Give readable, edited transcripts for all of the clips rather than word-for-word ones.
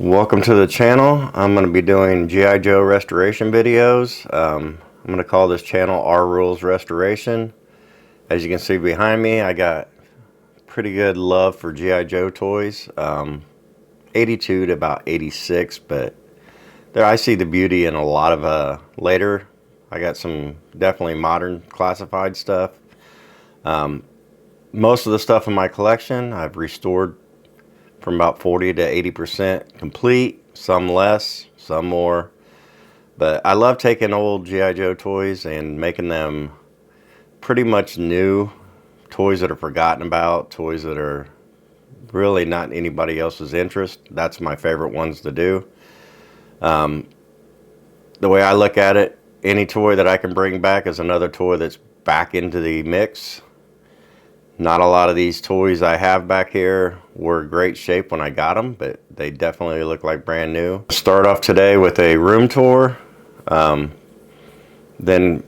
Welcome to the channel. I'm going to be doing G.I. Joe restoration videos. I'm going to call this channel R Rules Restoration. As you can see behind me, I got pretty good love for G.I. Joe toys. 82 to about 86, but there I see the beauty in a lot of later. I got some definitely modern classified stuff. Most of the stuff in my collection I've restored from about 40 to 80% complete, some less, some more. But I love taking old G.I. Joe toys and making them pretty much new. Toys that are forgotten about, toys that are really not anybody else's interest. That's my favorite ones to do. The way I look at it, any toy that I can bring back is another toy that's back into the mix. Not a lot of these toys I have back here were great shape when I got them, but they definitely look like brand new. Start off today with a room tour. Then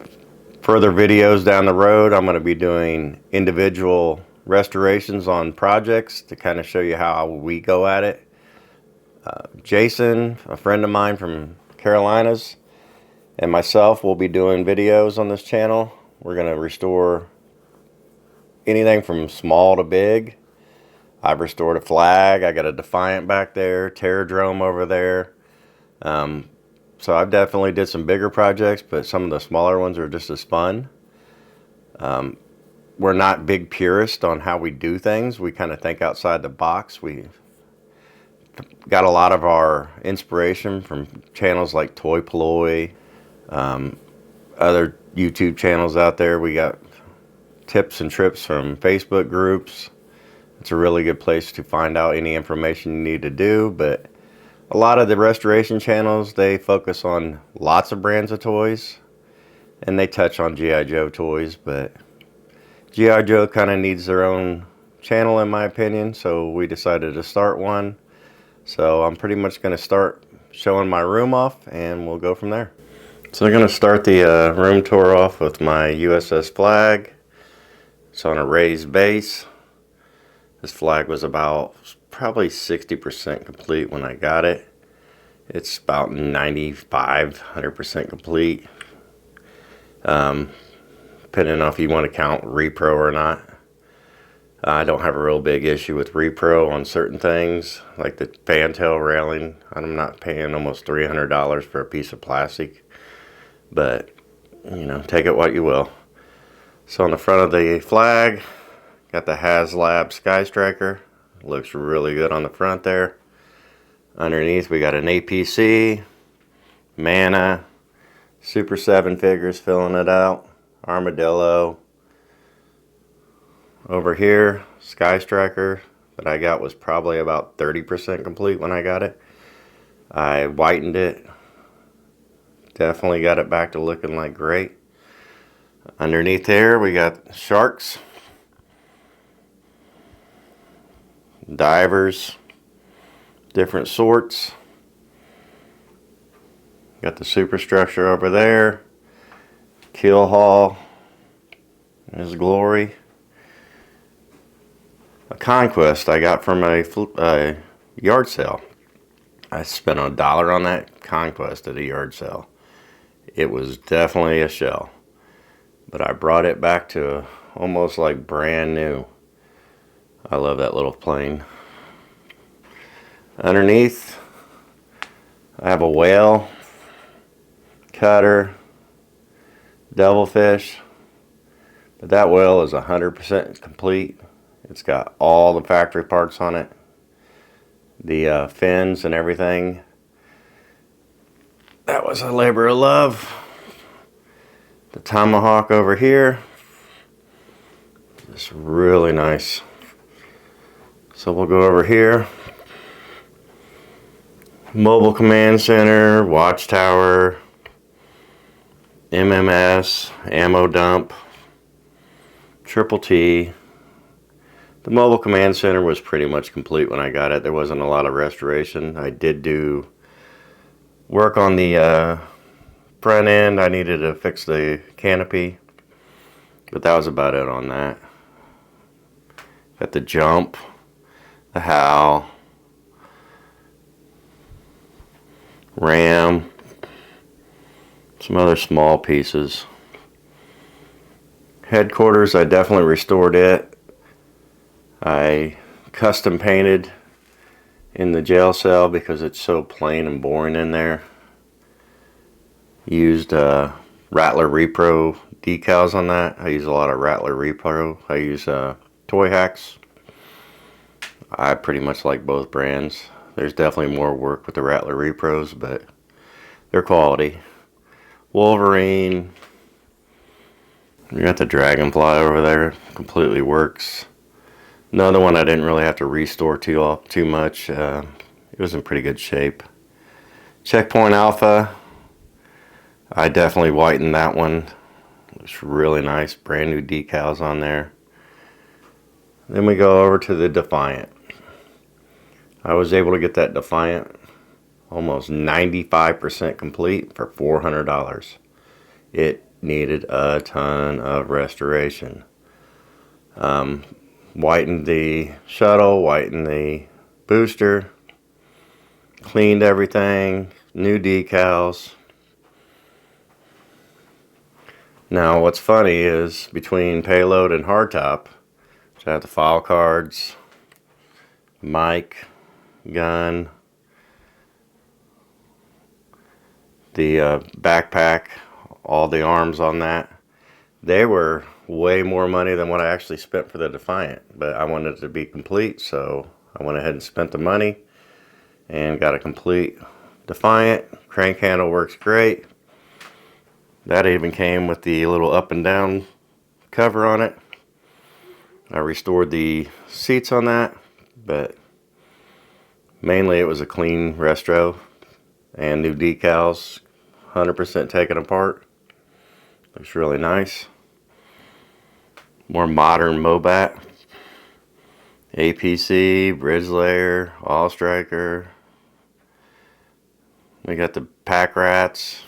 further videos down the road, I'm going to be doing individual restorations on projects to kind of show you how we go at it. Jason, a friend of mine from Carolinas, and myself will be doing videos on this channel. We're going to restore anything from small to big. I've restored a flag. I got a Defiant back there, drome over there. So I've definitely did some bigger projects, but some of the smaller ones are just as fun. We're not big purists on how we do things. We kind of think outside the box. We got a lot of our inspiration from channels like Toy Ploy, other YouTube channels out there. We got tips and trips from Facebook groups. It's a really good place to find out any information you need to do, but a lot of the restoration channels, they focus on lots of brands of toys and they touch on G.I. Joe toys, but G.I. Joe kind of needs their own channel in my opinion, so we decided to start one. So I'm pretty much going to start showing my room off and we'll go from there. So I'm going to start the room tour off with my USS flag. It's on a raised base. This flag was about probably 60% complete when I got it. It's about 100% complete. Depending on if you want to count repro or not. I don't have a real big issue with repro on certain things, like the fantail railing. I'm not paying almost $300 for a piece of plastic, but you know, take it what you will. So on the front of the flag, got the HasLab Sky Striker. Looks really good on the front there. Underneath we got an APC, Mana, Super 7 figures filling it out, Armadillo. Over here, Sky Striker that I got was probably about 30% complete when I got it. I whitened it. Definitely got it back to looking like great. Underneath there we got sharks, divers, different sorts. Got the superstructure over there, keel haul, there's Glory. A conquest I got from a yard sale. I spent $1 on that conquest at a yard sale. It was definitely a shell, but I brought it back to almost like brand new. I love that little plane. Underneath, I have a whale, cutter, devilfish, but that whale is 100% complete. It's got all the factory parts on it, the fins and everything. That was a labor of love. The tomahawk over here, it's really nice. So we'll go over here. Mobile Command Center, Watchtower, MMS, Ammo Dump, Triple T. The Mobile Command Center was pretty much complete when I got it. There wasn't a lot of restoration. I did do work on the front end. I needed to fix the canopy, but that was about it on that. Got the jump, the howl, ram, some other small pieces. Headquarters, I definitely restored it. I custom painted in the jail cell because it's so plain and boring in there. Used Rattler Repro decals on that. I use a lot of Rattler Repro. I use Toy Hacks. I pretty much like both brands. There's definitely more work with the Rattler Repros, but they're quality. Wolverine. We got the Dragonfly over there. Completely works. Another one I didn't really have to restore too much. It was in pretty good shape. Checkpoint Alpha. I definitely whitened that one. Looks really nice. Brand new decals on there. Then we go over to the Defiant. I was able to get that Defiant almost 95% complete for $400. It needed a ton of restoration. Whitened the shuttle, whitened the booster, cleaned everything, new decals. Now what's funny is between payload and hardtop, so I have the file cards, mic, gun, the backpack, all the arms on that. They were way more money than what I actually spent for the Defiant, but I wanted it to be complete, so I went ahead and spent the money and got a complete Defiant. Crank handle works great. That even came with the little up and down cover on it. I restored the seats on that, but mainly it was a clean resto and new decals, 100% taken apart. Looks really nice. More modern Mobat. APC, bridge layer, all striker. We got the pack rats.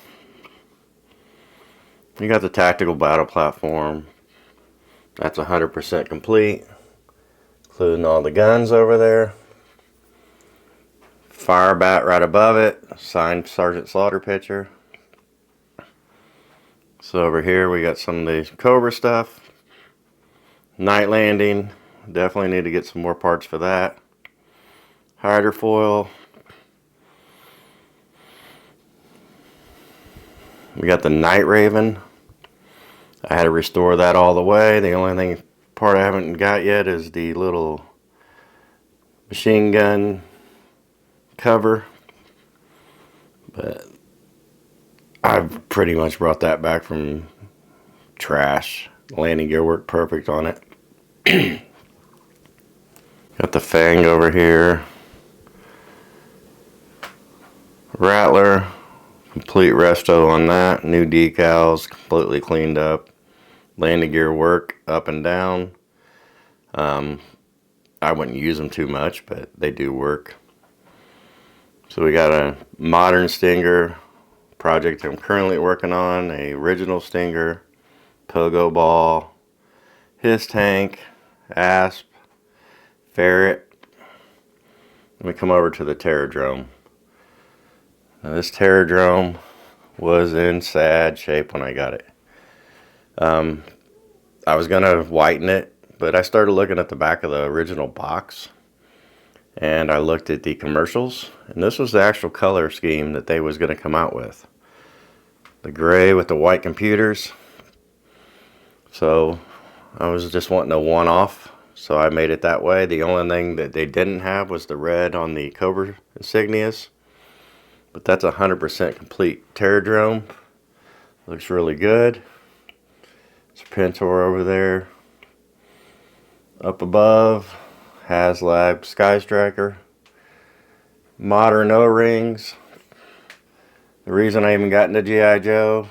We got the tactical battle platform. That's 100% complete, including all the guns over there. Fire bat right above it, signed Sergeant Slaughter picture. So over here we got some of the Cobra stuff. Night landing, definitely need to get some more parts for that. Hydrofoil. We got the Night Raven. I had to restore that all the way. The only part I haven't got yet is the little machine gun cover, but I've pretty much brought that back from trash. Landing gear worked perfect on it. Got the Fang over here. Rattler, complete resto on that. New decals, completely cleaned up. Landing gear work up and down. I wouldn't use them too much, but they do work. So we got a modern Stinger project I'm currently working on, a original Stinger, pogo ball, his tank, asp, ferret. Let me come over to the Terradrome. Now this Terradrome was in sad shape when I got it. I was gonna whiten it, but I started looking at the back of the original box, and I looked at the commercials, and this was the actual color scheme that they was gonna come out with. The gray with the white computers. So I was just wanting a one-off, so I made it that way. The only thing that they didn't have was the red on the Cobra insignias, but that's 100% complete Terradrome. Looks really good. Serpentor over there. Up above, HasLab Sky Striker. Modern O-rings. The reason I even got into G.I. Joe,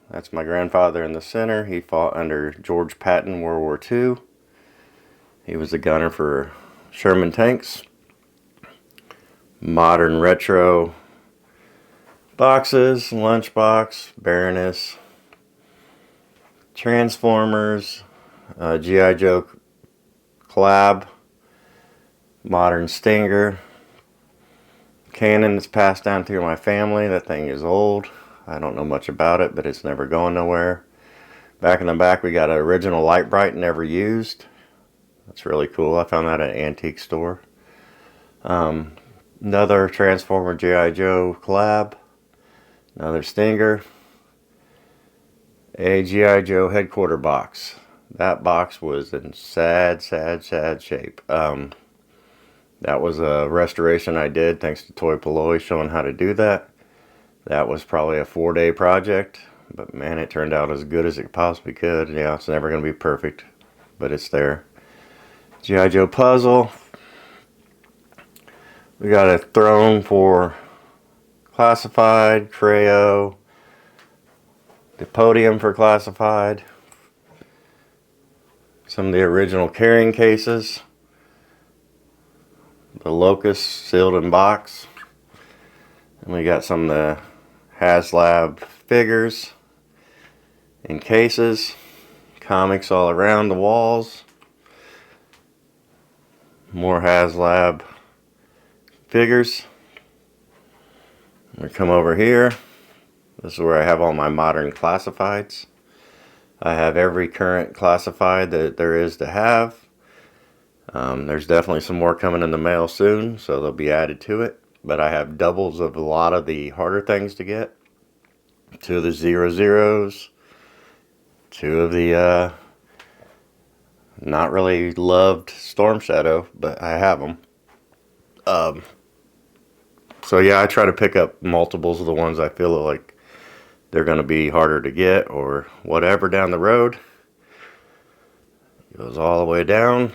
that's my grandfather in the center. He fought under George Patton, World War II. He was a gunner for Sherman tanks. Modern retro boxes, lunchbox, Baroness, Transformers, G.I. Joe collab, modern Stinger, Canon that's passed down through my family. That thing is old. I don't know much about it, but it's never going nowhere. Back in the back, we got an original light bright, never used. That's really cool. I found that at an antique store. Another Transformer G.I. Joe collab. Another Stinger. A G.I. Joe headquarter box. That box was in sad shape. That was a restoration I did thanks to Toy Paloi showing how to do that. That was probably a 4-day project, but man, it turned out as good as it possibly could. Yeah, it's never going to be perfect, but it's there. G.I. Joe puzzle. We got a throne for classified, Creo. The podium for classified. Some of the original carrying cases. The Locust sealed in box. And we got some of the HasLab figures in cases. Comics all around the walls. More HasLab figures. We come over here. This is where I have all my modern classifieds. I have every current classified that there is to have. There's definitely some more coming in the mail soon, so they'll be added to it. But I have doubles of a lot of the harder things to get. 2 of the 00s. 2 of the not really loved Storm Shadow, but I have them. So yeah, I try to pick up multiples of the ones I feel like they're going to be harder to get or whatever down the road. Goes all the way down.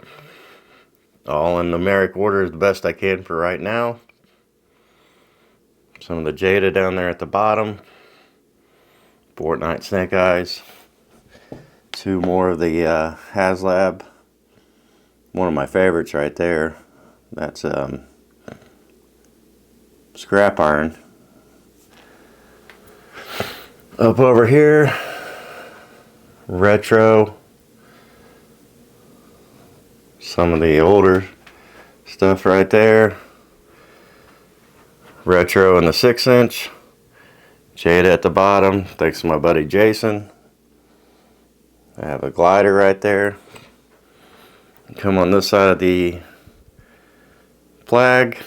All in numeric order is the best I can for right now. Some of the Jada down there at the bottom. Fortnite Snake Eyes. 2 more of the HasLab. One of my favorites right there. That's scrap iron. Up over here, retro. Some of the older stuff right there. Retro in the 6-inch. Jada at the bottom, thanks to my buddy Jason. I have a glider right there. Come on this side of the flag.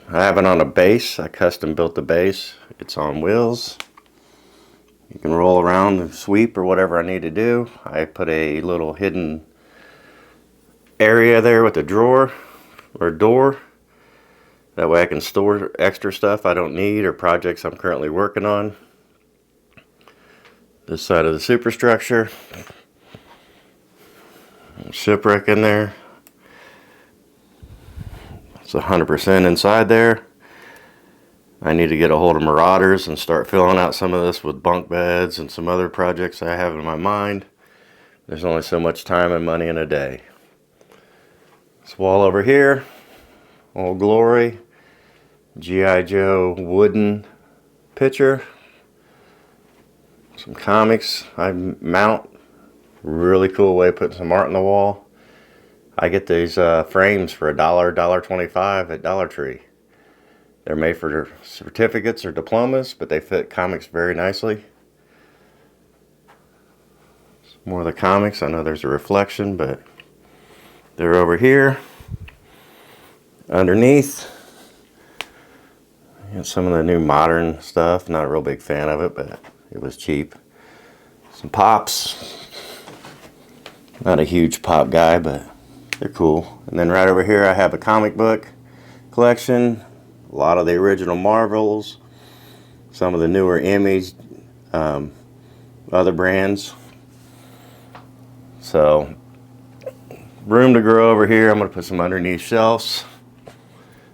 I have it on a base. I custom built the base. It's on wheels. You can roll around and sweep or whatever I need to do. I put a little hidden area there with a drawer or door. That way I can store extra stuff I don't need or projects I'm currently working on. This side of the superstructure. Shipwreck in there. It's 100% inside there. I need to get a hold of Marauders and start filling out some of this with bunk beds and some other projects I have in my mind. There's only so much time and money in a day. This wall over here, Old Glory, G.I. Joe wooden picture. Some comics I mount. Really cool way of putting some art on the wall. I get these frames for $1, $1.25 at Dollar Tree. They're made for certificates or diplomas, but they fit comics very nicely. More of the comics. I know there's a reflection, but they're over here. Underneath, got some of the new modern stuff. Not a real big fan of it, but it was cheap. Some pops. Not a huge pop guy, but they're cool. And then right over here I have a comic book collection. A lot of the original Marvels. Some of the newer Image. Other brands. So, room to grow over here. I'm going to put some underneath shelves.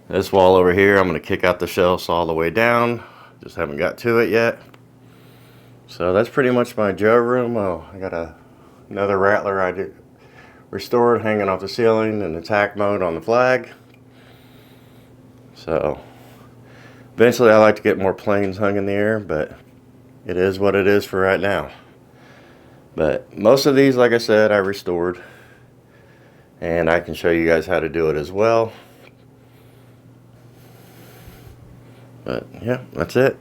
This wall over here, I'm going to kick out the shelves all the way down. Just haven't got to it yet. So that's pretty much my Joe room. Oh, I got another Rattler I did restored hanging off the ceiling in attack mode on the flag. So eventually I like to get more planes hung in the air, but it is what it is for right now. But most of these, like I said, I restored, and I can show you guys how to do it as well. But yeah, that's it.